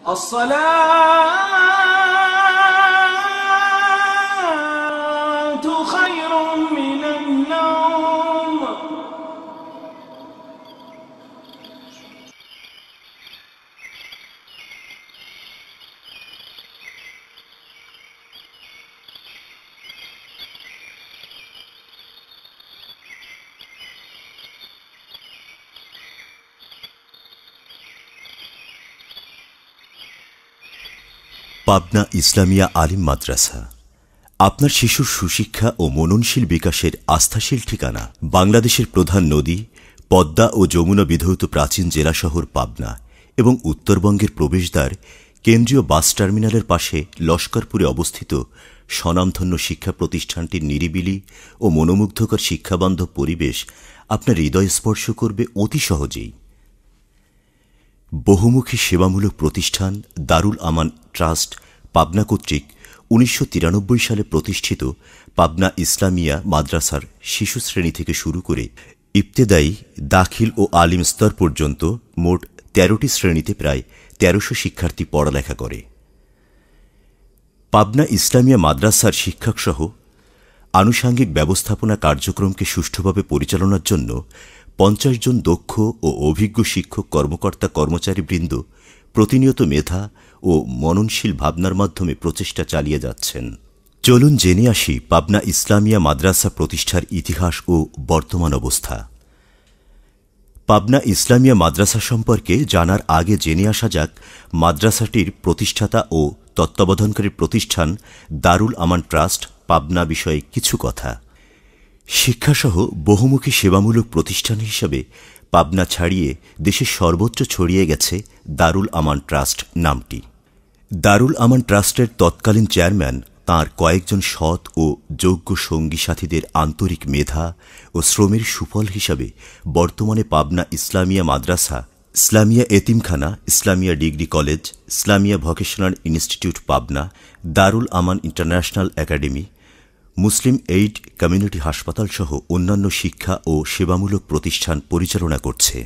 الصلاة خير من النوم পাবনা ইসলামিয়া আলিম মাদ্রাসা আপনার শিশুর সুশিক্ষা ও মননশীল বিকাশের আস্থাশীল ঠিকানা। বাংলাদেশের প্রধান নদী পদ্মা ও যমুনা বিধৌত প্রাচীন জেলা শহর পাবনা এবং উত্তরবঙ্গের প্রবেশদ্বার কেন্দ্রীয় বাস টার্মিনালের পাশে লস্করপুরে অবস্থিত স্বনামধন্য শিক্ষা প্রতিষ্ঠানটির নিরিবিলি ও মনোমুগ্ধকর শিক্ষাবান্ধব পরিবেশ আপনার হৃদয় স্পর্শ করবে অতি সহজেই। বহুমুখী সেবামূলক প্রতিষ্ঠান দারুল আমান ট্রাস্ট পাবনা কর্তৃক ১৯৯৩ সালে প্রতিষ্ঠিত পাবনা ইসলামিয়া মাদ্রাসার শিশু শ্রেণী থেকে শুরু করে ইবতেদায়ী, দাখিল ও আলিম স্তর পর্যন্ত মোট ১৩টি শ্রেণীতে প্রায় ১৩০০ শিক্ষার্থী পড়ালেখা করে। পাবনা ইসলামিয়া মাদ্রাসার শিক্ষকসহ আনুষাঙ্গিক ব্যবস্থাপনা কার্যক্রমকে সুষ্ঠুভাবে পরিচালনার জন্য ৫০ জন দক্ষ ও অভিজ্ঞ শিক্ষক কর্মকর্তা কর্মচারীবৃন্দ প্রতিনিয়ত মেধা ও মননশীল ভাবনার মাধ্যমে প্রচেষ্টা চালিয়ে যাচ্ছেন। চলুন জেনে আসি পাবনা ইসলামিয়া মাদ্রাসা প্রতিষ্ঠার ইতিহাস ও বর্তমান অবস্থা। পাবনা ইসলামিয়া মাদ্রাসা সম্পর্কে জানার আগে জেনে আসা যাক মাদ্রাসাটির প্রতিষ্ঠাতা ও তত্ত্বাবধানকারী প্রতিষ্ঠান দারুল আমান ট্রাস্ট পাবনা বিষয়ে কিছু কথা। শিক্ষাসহ বহুমুখী সেবামূলক প্রতিষ্ঠান হিসাবে পাবনা ছাড়িয়ে দেশের সর্বত্র ছড়িয়ে গেছে দারুল আমান ট্রাস্ট নামটি। দারুল আমান ট্রাস্টের তৎকালীন চেয়ারম্যান তাঁর কয়েকজন সৎ ও যোগ্য সঙ্গী সাথীদের আন্তরিক মেধা ও শ্রমের সুফল হিসাবে বর্তমানে পাবনা ইসলামিয়া মাদ্রাসা, ইসলামিয়া এতিমখানা, Islamia degree college, Islamia vocational institute Pabna, Darul Aman international academy, Muslim aid community হাসপাতাল সহ অন্যান্য শিক্ষা ও সেবামূলক প্রতিষ্ঠান পরিচালনা করছে।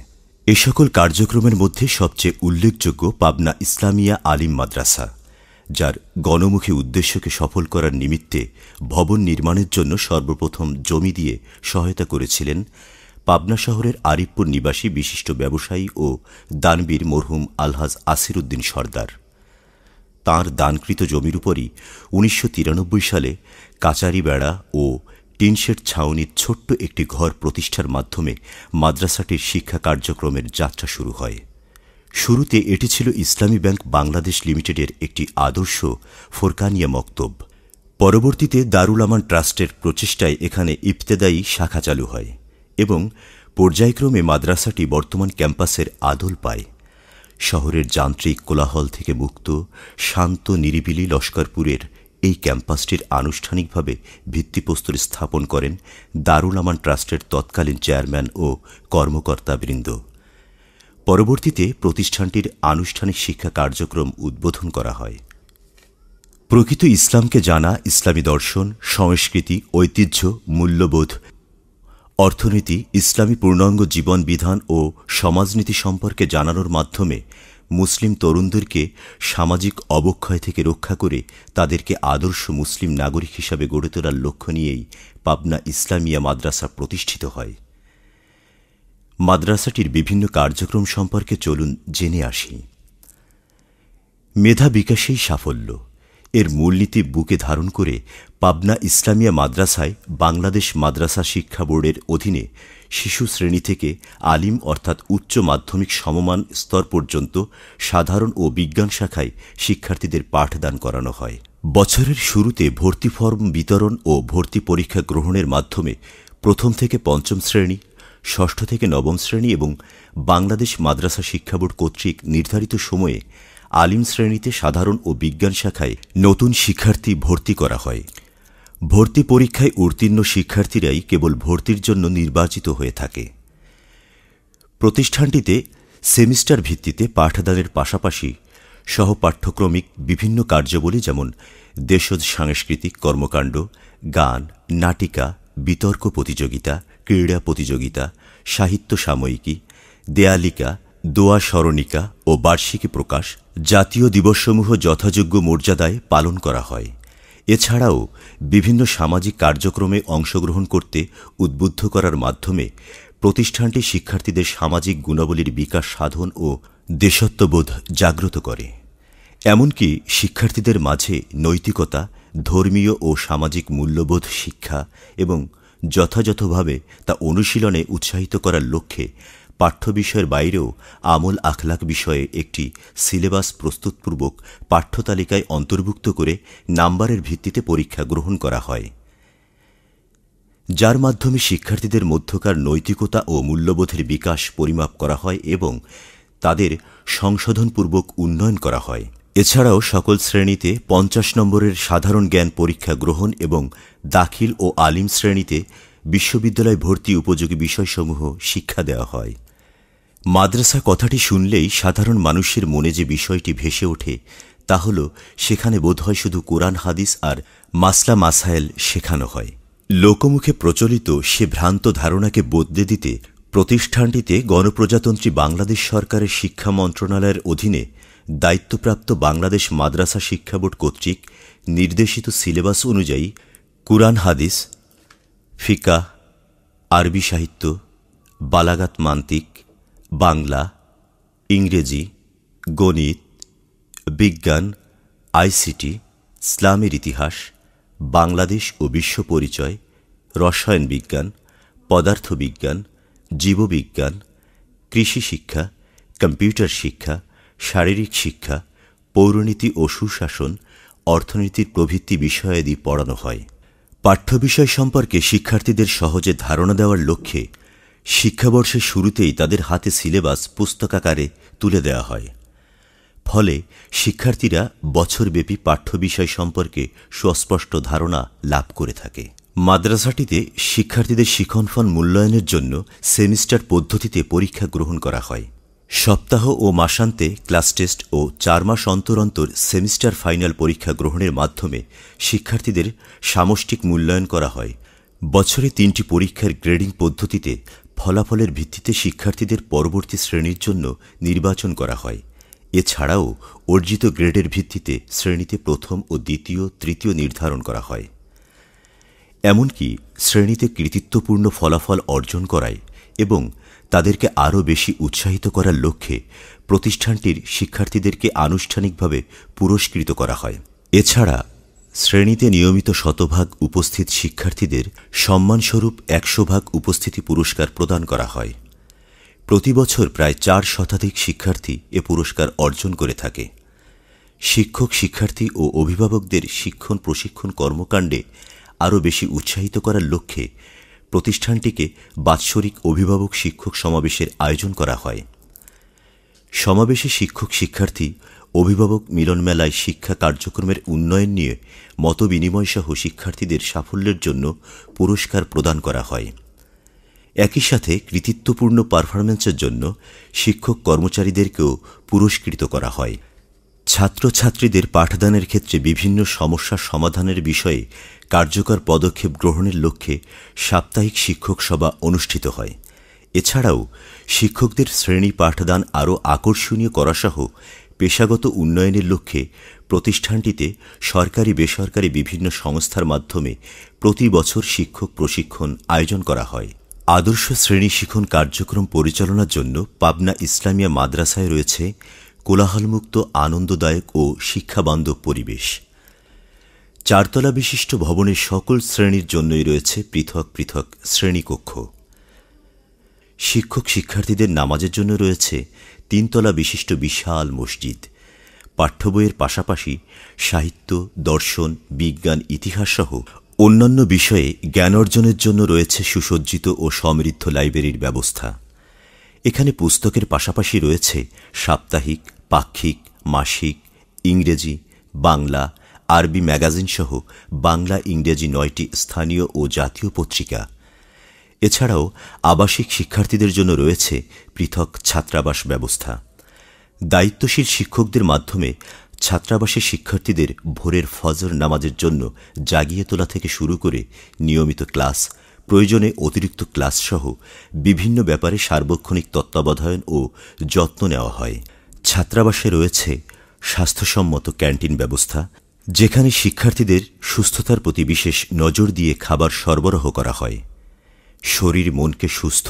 এ সকল কার্যক্রমের মধ্যে সবচেয়ে উল্লেখযোগ্য পাবনা ইসলামিয়া আলিম মাদ্রাসা, যার গণমুখী উদ্দেশ্যকে সফল করার নিমিত্তে ভবন নির্মাণের জন্য সর্বপ্রথম জমি দিয়ে সহায়তা করেছিলেন পাবনা শহরের আরিফপুর নিবাসী বিশিষ্ট ব্যবসায়ী ও দানবীর মরহুম আলহাজ আসির উদ্দিন সর্দার। তাঁর দানকৃত জমির উপরই ১৯৯৩ সালে কাচারি বেড়া ও টিনশেড ছাউনির ছোট্ট একটি ঘর প্রতিষ্ঠার মাধ্যমে মাদ্রাসাটির শিক্ষা কার্যক্রমের যাত্রা শুরু হয়। শুরুতে এটি ছিল ইসলামী ব্যাংক বাংলাদেশ লিমিটেডের একটি আদর্শ ফোরকানিয়া মক্তব। পরবর্তীতে দারুল আমান ট্রাস্টের প্রচেষ্টায় এখানে ইবতেদায়ী শাখা চালু হয় এবং পর্যায়ক্রমে মাদ্রাসাটি বর্তমান ক্যাম্পাসের আদল পায়। শহরের যান্ত্রিক কোলাহল থেকে মুক্ত শান্ত নিরিবিলি লস্করপুরের এই ক্যাম্পাসটির আনুষ্ঠানিকভাবে ভিত্তিপ্রস্তর স্থাপন করেন দারুল আমান ট্রাস্টের তৎকালীন চেয়ারম্যান ও কর্মকর্তাবৃন্দ। পরবর্তীতে প্রতিষ্ঠানটির আনুষ্ঠানিক শিক্ষা কার্যক্রম উদ্বোধন করা হয়। প্রকৃত ইসলামকে জানা, ইসলামী দর্শন, সংস্কৃতি, ঐতিহ্য, মূল্যবোধ, অর্থনীতি, ইসলামী পূর্ণাঙ্গ জীবন বিধান ও সমাজনীতি সম্পর্কে জানানোর মাধ্যমে মুসলিম তরুণদেরকে সামাজিক অবক্ষয় থেকে রক্ষা করে তাদেরকে আদর্শ মুসলিম নাগরিক হিসাবে গড়ে তোলার লক্ষ্য নিয়েই পাবনা ইসলামিয়া মাদ্রাসা প্রতিষ্ঠিত হয়। মাদ্রাসাটির বিভিন্ন কার্যক্রম সম্পর্কে চলুন জেনে আসি। মেধা বিকাশেই সাফল্য এর মূলনীতি বুকে ধারণ করে পাবনা ইসলামিয়া মাদ্রাসায় বাংলাদেশ মাদ্রাসা শিক্ষা বোর্ডের অধীনে শিশু শ্রেণী থেকে আলিম অর্থাৎ উচ্চ মাধ্যমিক সমমান স্তর পর্যন্ত সাধারণ ও বিজ্ঞান শাখায় শিক্ষার্থীদের পাঠদান করানো হয়। বছরের শুরুতে ভর্তি ফর্ম বিতরণ ও ভর্তি পরীক্ষা গ্রহণের মাধ্যমে প্রথম থেকে পঞ্চম শ্রেণী, ষষ্ঠ থেকে নবম শ্রেণী এবং বাংলাদেশ মাদ্রাসা শিক্ষা বোর্ড কর্তৃক নির্ধারিত সময়ে আলিম শ্রেণীতে সাধারণ ও বিজ্ঞান শাখায় নতুন শিক্ষার্থী ভর্তি করা হয়। ভর্তি পরীক্ষায় উত্তীর্ণ শিক্ষার্থীরাই কেবল ভর্তির জন্য নির্বাচিত হয়ে থাকে। প্রতিষ্ঠানটিতে সেমিস্টার ভিত্তিতে পাঠদানের পাশাপাশি সহপাঠ্যক্রমিক বিভিন্ন কার্যাবলী যেমন দেশজ সাংস্কৃতিক কর্মকাণ্ড, গান, নাটিকা, বিতর্ক প্রতিযোগিতা, ক্রীড়া প্রতিযোগিতা, সাহিত্য সাময়িকী, দেয়ালিকা, দোয়া স্মরণিকা ও বার্ষিকী প্রকাশ, জাতীয় দিবসসমূহ যথাযোগ্য মর্যাদায় পালন করা হয়। এছাড়াও বিভিন্ন সামাজিক কার্যক্রমে অংশগ্রহণ করতে উদ্বুদ্ধ করার মাধ্যমে প্রতিষ্ঠানটি শিক্ষার্থীদের সামাজিক গুণাবলীর বিকাশ সাধন ও দেশত্ববোধ জাগ্রত করে। এমনকি শিক্ষার্থীদের মাঝে নৈতিকতা, ধর্মীয় ও সামাজিক মূল্যবোধ শিক্ষা এবং যথাযথভাবে তা অনুশীলনে উৎসাহিত করার লক্ষ্যে পাঠ্য বিষয়ের বাইরেও আমল আখলাক বিষয়ে একটি সিলেবাস প্রস্তুতপূর্বক পাঠ্যতালিকায় অন্তর্ভুক্ত করে নাম্বারের ভিত্তিতে পরীক্ষা গ্রহণ করা হয়, যার মাধ্যমে শিক্ষার্থীদের মধ্যকার নৈতিকতা ও মূল্যবোধের বিকাশ পরিমাপ করা হয় এবং তাদের সংশোধনপূর্বক উন্নয়ন করা হয়। এছাড়াও সকল শ্রেণীতে 50 নম্বরের সাধারণ জ্ঞান পরীক্ষা গ্রহণ এবং দাখিল ও আলিম শ্রেণীতে বিশ্ববিদ্যালয় ভর্তি উপযোগী বিষয়সমূহ শিক্ষা দেওয়া হয়। মাদ্রাসা কথাটি শুনলেই সাধারণ মানুষের মনে যে বিষয়টি ভেসে ওঠে তা হল সেখানে বোধহয় শুধু কোরআন হাদিস আর মাসলা মাসায়েল শেখানো হয়। লোকমুখে প্রচলিত সে ভ্রান্ত ধারণাকে বদলে দিতে প্রতিষ্ঠানটিতে গণপ্রজাতন্ত্রী বাংলাদেশ সরকারের শিক্ষা মন্ত্রণালয়ের অধীনে দায়িত্বপ্রাপ্ত বাংলাদেশ মাদ্রাসা শিক্ষা বোর্ড কর্তৃক নির্দেশিত সিলেবাস অনুযায়ী কুরআন হাদিস, ফিকাহ, আরবি সাহিত্য, বালাগাত মান্তিক, বাংলা, ইংরেজি, গণিত, বিজ্ঞান, আইসিটি, ইসলামের ইতিহাস, বাংলাদেশ ও বিশ্ব পরিচয়, রসায়ন বিজ্ঞান, পদার্থবিজ্ঞান, জীববিজ্ঞান, কৃষি শিক্ষা, কম্পিউটার শিক্ষা, শারীরিক শিক্ষা, পৌরনীতি ও সুশাসন, অর্থনীতির প্রভৃতি বিষয়াদি পড়ানো হয়। পাঠ্যবিষয় সম্পর্কে শিক্ষার্থীদের সহজে ধারণা দেওয়ার লক্ষ্যে শিক্ষাবর্ষের শুরুতেই তাদের হাতে সিলেবাস পুস্তকাকারে তুলে দেওয়া হয়। ফলে শিক্ষার্থীরা বছরব্যাপী পাঠ্যবিষয় সম্পর্কে সুস্পষ্ট ধারণা লাভ করে থাকে। মাদ্রাসাটিতে শিক্ষার্থীদের শিক্ষণফল মূল্যায়নের জন্য সেমিস্টার পদ্ধতিতে পরীক্ষা গ্রহণ করা হয়। সপ্তাহ ও মাসান্তে ক্লাস টেস্ট ও 4 মাস অন্তর অন্তর সেমিস্টার ফাইনাল পরীক্ষা গ্রহণের মাধ্যমে শিক্ষার্থীদের সামষ্টিক মূল্যায়ন করা হয়। বছরে 3টি পরীক্ষার গ্রেডিং পদ্ধতিতে ফলাফলের ভিত্তিতে শিক্ষার্থীদের পরবর্তী শ্রেণীর জন্য নির্বাচন করা হয়। এছাড়াও অর্জিত গ্রেডের ভিত্তিতে শ্রেণীতে প্রথম ও দ্বিতীয়, তৃতীয় নির্ধারণ করা হয়। এমনকি শ্রেণীতে কৃতিত্বপূর্ণ ফলাফল অর্জন করায় এবং তাদেরকে আরও বেশি উৎসাহিত করার লক্ষ্যে প্রতিষ্ঠানটির শিক্ষার্থীদেরকে আনুষ্ঠানিকভাবে পুরস্কৃত করা হয়। এছাড়া শ্রেণীতে নিয়মিত শতভাগ উপস্থিত শিক্ষার্থীদের সম্মানস্বরূপ 100 উপস্থিতি পুরস্কার প্রদান করা হয়। প্রতি বছর প্রায় 4 শতাধিক শিক্ষার্থী এ পুরস্কার অর্জন করে থাকে। শিক্ষক, শিক্ষার্থী ও অভিভাবকদের শিক্ষণ প্রশিক্ষণ কর্মকাণ্ডে আরও বেশি উৎসাহিত করার লক্ষ্যে প্রতিষ্ঠানটিকে বাৎসরিক অভিভাবক শিক্ষক সমাবেশের আয়োজন করা হয়। সমাবেশে শিক্ষক, শিক্ষার্থী, অভিভাবক মিলনমেলায় শিক্ষা কার্যক্রমের উন্নয়ন নিয়ে মতবিনিময় সহ শিক্ষার্থীদের সাফল্যের জন্য পুরস্কার প্রদান করা হয়। একই সাথে কৃতিত্বপূর্ণ পারফরম্যান্সের জন্য শিক্ষক কর্মচারীদেরকেও পুরস্কৃত করা হয়। ছাত্রছাত্রীদের পাঠদানের ক্ষেত্রে বিভিন্ন সমস্যা সমাধানের বিষয়ে কার্যকর পদক্ষেপ গ্রহণের লক্ষ্যে সাপ্তাহিক শিক্ষক সভা অনুষ্ঠিত হয়। এছাড়াও শিক্ষকদের শ্রেণী পাঠদান আরও আকর্ষণীয় করাসহ পেশাগত উন্নয়নের লক্ষ্যে প্রতিষ্ঠানটিতে সরকারি বেসরকারি বিভিন্ন সংস্থার মাধ্যমে প্রতি বছর শিক্ষক প্রশিক্ষণ আয়োজন করা হয়। আদর্শ শ্রেণী শিক্ষণ কার্যক্রম পরিচালনার জন্য পাবনা ইসলামিয়া মাদ্রাসায় রয়েছে কোলাহলমুক্ত, আনন্দদায়ক ও শিক্ষাবান্ধব পরিবেশ। 4 তলা বিশিষ্ট ভবনের সকল শ্রেণীর জন্যই রয়েছে পৃথক পৃথক শ্রেণীকক্ষ। শিক্ষক শিক্ষার্থীদের নামাজের জন্য রয়েছে 3 তলা বিশিষ্ট বিশাল মসজিদ। পাঠ্য বইয়ের পাশাপাশি সাহিত্য, দর্শন, বিজ্ঞান, ইতিহাস সহ অন্যান্য বিষয়ে জ্ঞান অর্জনের জন্য রয়েছে সুসজ্জিত ও সমৃদ্ধ লাইব্রেরির ব্যবস্থা। এখানে পুস্তকের পাশাপাশি রয়েছে সাপ্তাহিক, পাক্ষিক, মাসিক, ইংরেজি, বাংলা, আরবি ম্যাগাজিন সহ বাংলা, ইংরেজি 9টি স্থানীয় ও জাতীয় পত্রিকা। এছাড়াও আবাসিক শিক্ষার্থীদের জন্য রয়েছে পৃথক ছাত্রাবাস ব্যবস্থা। দায়িত্বশীল শিক্ষকদের মাধ্যমে ছাত্রাবাসের শিক্ষার্থীদের ভোরের ফজর নামাজের জন্য জাগিয়ে তোলা থেকে শুরু করে নিয়মিত ক্লাস, প্রয়োজনে অতিরিক্ত ক্লাসসহ বিভিন্ন ব্যাপারে সার্বক্ষণিক তত্ত্বাবধান ও যত্ন নেওয়া হয়। ছাত্রাবাসে রয়েছে স্বাস্থ্যসম্মত ক্যান্টিন ব্যবস্থা, যেখানে শিক্ষার্থীদের সুস্থতার প্রতি বিশেষ নজর দিয়ে খাবার সরবরাহ করা হয়। শরীর মনকে সুস্থ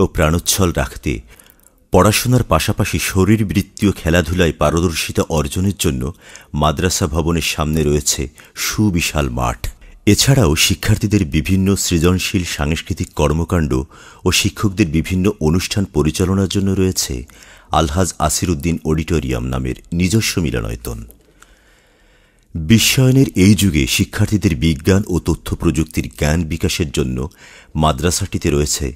ও প্রাণোচ্ছল রাখতে পড়াশোনার পাশাপাশি শরীরবৃত্তীয় খেলাধুলায় পারদর্শিতা অর্জনের জন্য মাদ্রাসা ভবনের সামনে রয়েছে সুবিশাল মাঠ। এছাড়াও শিক্ষার্থীদের বিভিন্ন সৃজনশীল সাংস্কৃতিক কর্মকাণ্ড ও শিক্ষকদের বিভিন্ন অনুষ্ঠান পরিচালনার জন্য রয়েছে আলহাজ আসিরউদ্দিন অডিটোরিয়াম নামের নিজস্ব মিলনায়তন। বিশ্বায়নের এই যুগে শিক্ষার্থীদের বিজ্ঞান ও তথ্য প্রযুক্তির জ্ঞান বিকাশের জন্য মাদ্রাসাটিতে রয়েছে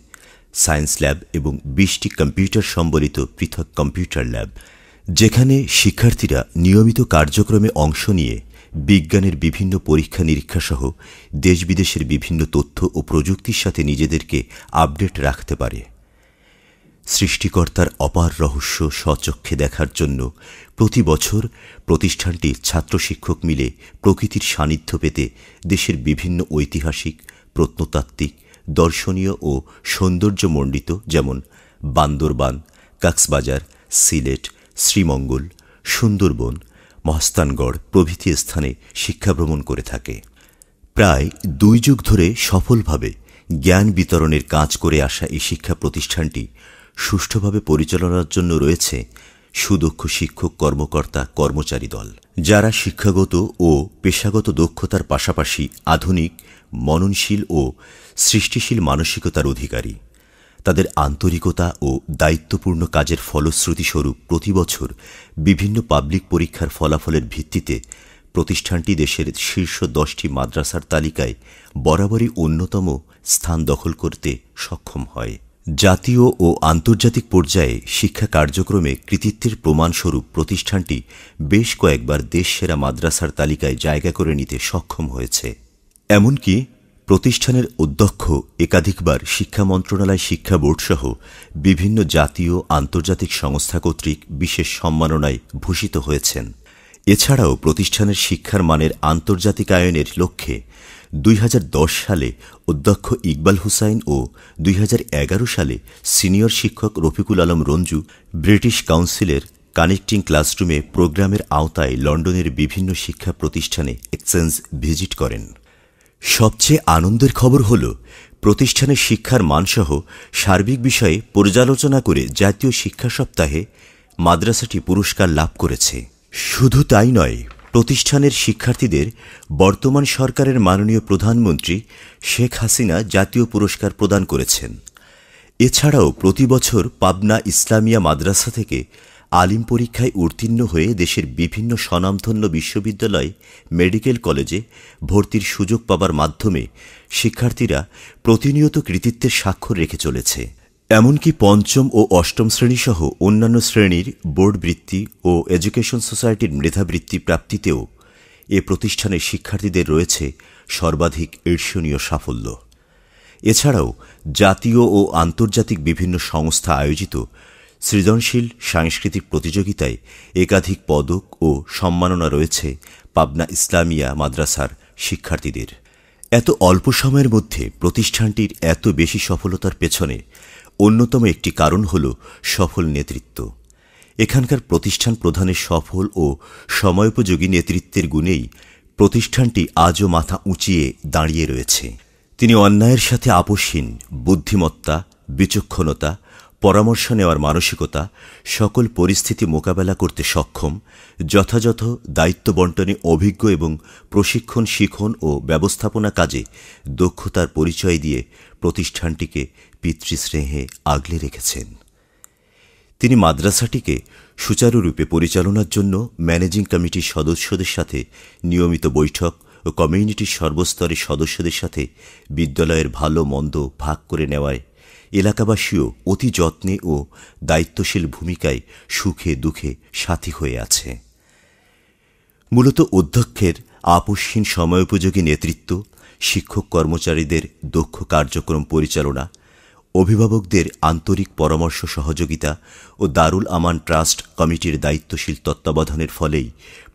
সায়েন্স ল্যাব এবং 20টি কম্পিউটার সম্বলিত পৃথক কম্পিউটার ল্যাব, যেখানে শিক্ষার্থীরা নিয়মিত কার্যক্রমে অংশ নিয়ে বিজ্ঞানের বিভিন্ন পরীক্ষা নিরীক্ষা সহ দেশ বিদেশের বিভিন্ন তথ্য ও প্রযুক্তির সাথে নিজেদেরকে আপডেট রাখতে পারে। সৃষ্টিকর্তার অপার রহস্য স্বচক্ষে দেখার জন্য প্রতি বছর প্রতিষ্ঠানটি ছাত্র শিক্ষক মিলে প্রকৃতির সান্নিধ্য পেতে দেশের বিভিন্ন ঐতিহাসিক, প্রত্নতাত্ত্বিক, দর্শনীয় ও সৌন্দর্যমণ্ডিত যেমন বান্দরবান, কক্সবাজার, সিলেট, শ্রীমঙ্গল, সুন্দরবন, মহাস্থানগড় প্রভৃতি স্থানে শিক্ষাভ্রমণ করে থাকে। প্রায় 2 যুগ ধরে সফলভাবে জ্ঞান বিতরণের কাজ করে আসা এই শিক্ষা প্রতিষ্ঠানটি সুষ্ঠুভাবে পরিচালনার জন্য রয়েছে সুদক্ষ শিক্ষক, কর্মকর্তা, কর্মচারী দল, যারা শিক্ষাগত ও পেশাগত দক্ষতার পাশাপাশি আধুনিক, মননশীল ও সৃষ্টিশীল মানসিকতার অধিকারী। তাদের আন্তরিকতা ও দায়িত্বপূর্ণ কাজের ফলশ্রুতিস্বরূপ প্রতি বছর বিভিন্ন পাবলিক পরীক্ষার ফলাফলের ভিত্তিতে প্রতিষ্ঠানটি দেশের শীর্ষ 10টি মাদ্রাসার তালিকায় বরাবরই অন্যতম স্থান দখল করতে সক্ষম হয়। জাতীয় ও আন্তর্জাতিক পর্যায়ে শিক্ষা কার্যক্রমে কৃতিত্বের প্রমাণস্বরূপ প্রতিষ্ঠানটি বেশ কয়েকবার দেশসেরা মাদ্রাসার তালিকায় জায়গা করে নিতে সক্ষম হয়েছে। এমনকি প্রতিষ্ঠানের অধ্যক্ষ একাধিকবার শিক্ষা মন্ত্রণালয়, শিক্ষা বোর্ড সহ বিভিন্ন জাতীয় আন্তর্জাতিক সংস্থা কর্তৃক বিশেষ সম্মাননায় ভূষিত হয়েছেন। এছাড়াও প্রতিষ্ঠানের শিক্ষার মানের আন্তর্জাতিকায়নের লক্ষ্যে 2010 সালে অধ্যক্ষ ইকবাল হুসাইন ও 2011 সালে সিনিয়র শিক্ষক রফিকুল আলম রঞ্জু ব্রিটিশ কাউন্সিলের কানেক্টিং ক্লাসরুমে প্রোগ্রামের আওতায় লন্ডনের বিভিন্ন শিক্ষা প্রতিষ্ঠানে এক্সচেঞ্জ ভিজিট করেন। সবচেয়ে আনন্দের খবর হল, প্রতিষ্ঠানের শিক্ষার মানসহ সার্বিক বিষয়ে পর্যালোচনা করে জাতীয় শিক্ষা সপ্তাহে মাদ্রাসাটি পুরস্কার লাভ করেছে। শুধু তাই নয়, প্রতিষ্ঠানের শিক্ষার্থীদের বর্তমান সরকারের মাননীয় প্রধানমন্ত্রী শেখ হাসিনা জাতীয় পুরস্কার প্রদান করেছেন। এছাড়াও প্রতি বছর পাবনা ইসলামিয়া মাদ্রাসা থেকে আলিম পরীক্ষায় উত্তীর্ণ হয়ে দেশের বিভিন্ন স্বনামধন্য বিশ্ববিদ্যালয়, মেডিকেল কলেজে ভর্তির সুযোগ পাবার মাধ্যমে শিক্ষার্থীরা প্রতিনিয়ত কৃতিত্বের স্বাক্ষর রেখে চলেছে। এমনকি 5ম ও 8ম শ্রেণী সহ অন্যান্য শ্রেণীর বোর্ড বৃত্তি ও এডুকেশন সোসাইটির মেধাবৃত্তি প্রাপ্তিতেও এ প্রতিষ্ঠানের শিক্ষার্থীদের রয়েছে সর্বাধিক ঈর্ষণীয় সাফল্য। এছাড়াও জাতীয় ও আন্তর্জাতিক বিভিন্ন সংস্থা আয়োজিত সৃজনশীল সাংস্কৃতিক প্রতিযোগিতায় একাধিক পদক ও সম্মাননা রয়েছে পাবনা ইসলামিয়া মাদ্রাসার শিক্ষার্থীদের। এত অল্প সময়ের মধ্যে প্রতিষ্ঠানটির এত বেশি সফলতার পেছনে অন্যতম একটি কারণ হল সফল নেতৃত্ব। এখানকার প্রতিষ্ঠান প্রধানের সফল ও সময়োপযোগী নেতৃত্বের গুণেই প্রতিষ্ঠানটি আজও মাথা উঁচিয়ে দাঁড়িয়ে রয়েছে। তিনি অন্যায়ের সাথে আপোষহীন, বুদ্ধিমত্তা, বিচক্ষণতা, পরামর্শ নেওয়ার মানসিকতা, সকল পরিস্থিতি মোকাবেলা করতে সক্ষম, যথাযথ দায়িত্ব বণ্টনে অভিজ্ঞ এবং প্রশিক্ষণ, শিখন ও ব্যবস্থাপনা কাজে দক্ষতার পরিচয় দিয়ে প্রতিষ্ঠানটিকে পিতৃস্নেহে আগলে রেখেছেন। তিনি মাদ্রাসাটিকে সুচারুরূপে পরিচালনার জন্য ম্যানেজিং কমিটির সদস্যদের সাথে নিয়মিত বৈঠক ও কমিউনিটির সর্বস্তরের সদস্যদের সাথে বিদ্যালয়ের ভালো মন্দ ভাগ করে নেওয়ায় এলাকাবাসীও অতি যত্নে ও দায়িত্বশীল ভূমিকায় সুখে দুঃখে সাথী হয়ে আছে। মূলত অধ্যক্ষের আপোষহীন সময়োপযোগী নেতৃত্ব, শিক্ষক কর্মচারীদের দক্ষ কার্যক্রম পরিচালনা, অভিভাবকদের আন্তরিক পরামর্শ সহযোগিতা ও দারুল আমান ট্রাস্ট কমিটির দায়িত্বশীল তত্ত্বাবধানের ফলেই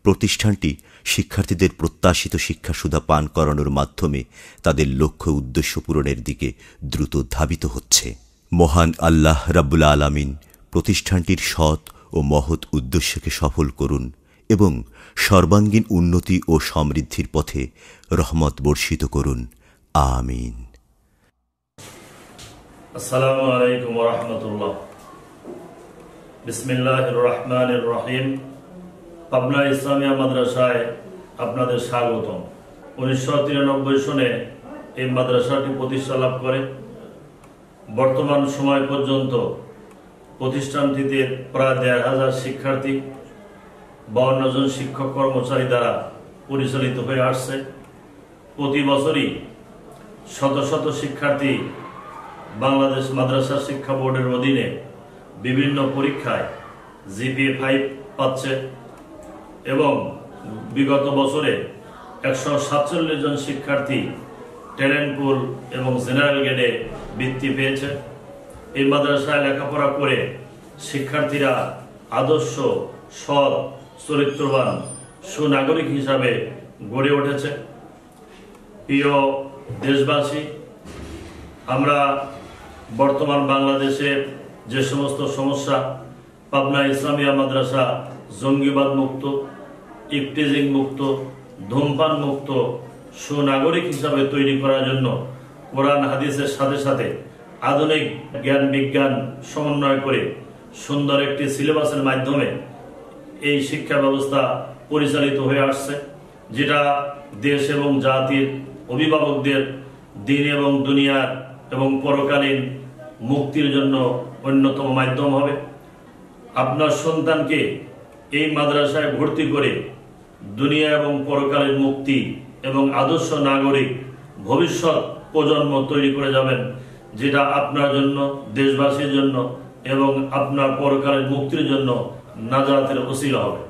প্রতিষ্ঠানটি শিক্ষার্থীদের প্রত্যাশিত শিক্ষাসুধা পান করানোর মাধ্যমে তাদের লক্ষ্য উদ্দেশ্য পূরণের দিকে দ্রুত ধাবিত হচ্ছে। মহান আল্লাহ রাব্বুল আলামিন প্রতিষ্ঠানটির সৎ ও মহৎ উদ্দেশ্যকে সফল করুন এবং সর্বাঙ্গীন উন্নতি ও সমৃদ্ধির পথে রহমত বর্ষিত করুন। আমিন। আসসালামু আলাইকুম ওয়া রাহমাতুল্লাহ। বিসমিল্লাহির রহমানির রহিম। পাবনা ইসলামিয়া মাদ্রাসায় আপনাদের স্বাগতম। 1993 সনে এই মাদ্রাসাটি প্রতিষ্ঠা লাভ করে। বর্তমান সময় পর্যন্ত প্রতিষ্ঠানটিতে প্রায় 1,500 শিক্ষার্থী, 52 জন শিক্ষক কর্মচারী দ্বারা পরিচালিত হয়ে আসছে। প্রতি বছরই শত শত শিক্ষার্থী বাংলাদেশ মাদ্রাসা শিক্ষা বোর্ডের অধীনে বিভিন্ন পরীক্ষায় জিপিএ 5 পাচ্ছে এবং বিগত বছরে 147 জন শিক্ষার্থী ট্যালেন্ট পুল এবং জেনারেল গ্রেডে বৃত্তি পেয়েছে। এই মাদ্রাসায় লেখাপড়া করে শিক্ষার্থীরা আদর্শ, সৎ, চরিত্রবান, সুনাগরিক হিসাবে গড়ে উঠেছে। প্রিয় দেশবাসী, আমরা বর্তমান বাংলাদেশের যে সমস্ত সমস্যা, পাবনা ইসলামিয়া মাদ্রাসা জঙ্গিবাদ মুক্ত, ইফটিজিং মুক্ত, ধূমপান মুক্ত সুনাগরিক হিসাবে তৈরি করার জন্য কোরআন হাদিসের সাথে সাথে আধুনিক জ্ঞান বিজ্ঞান সমন্বয় করে সুন্দর একটি সিলেবাসের মাধ্যমে এই শিক্ষা ব্যবস্থা পরিচালিত হয়ে আসছে, যেটা দেশ এবং জাতির অভিভাবকদের দিন এবং দুনিয়ার এবং পরকালীন মুক্তির জন্য অন্যতম মাধ্যম হবে। আপনার সন্তানকে এই মাদ্রাসায় ভর্তি করে দুনিয়া এবং পরকালীন মুক্তি এবং আদর্শ নাগরিক ভবিষ্যৎ প্রজন্ম তৈরি করে যাবেন, যেটা আপনার জন্য, দেশবাসীর জন্য এবং আপনার পরকালীন মুক্তির জন্য নাজাতের ওসিলা হবে।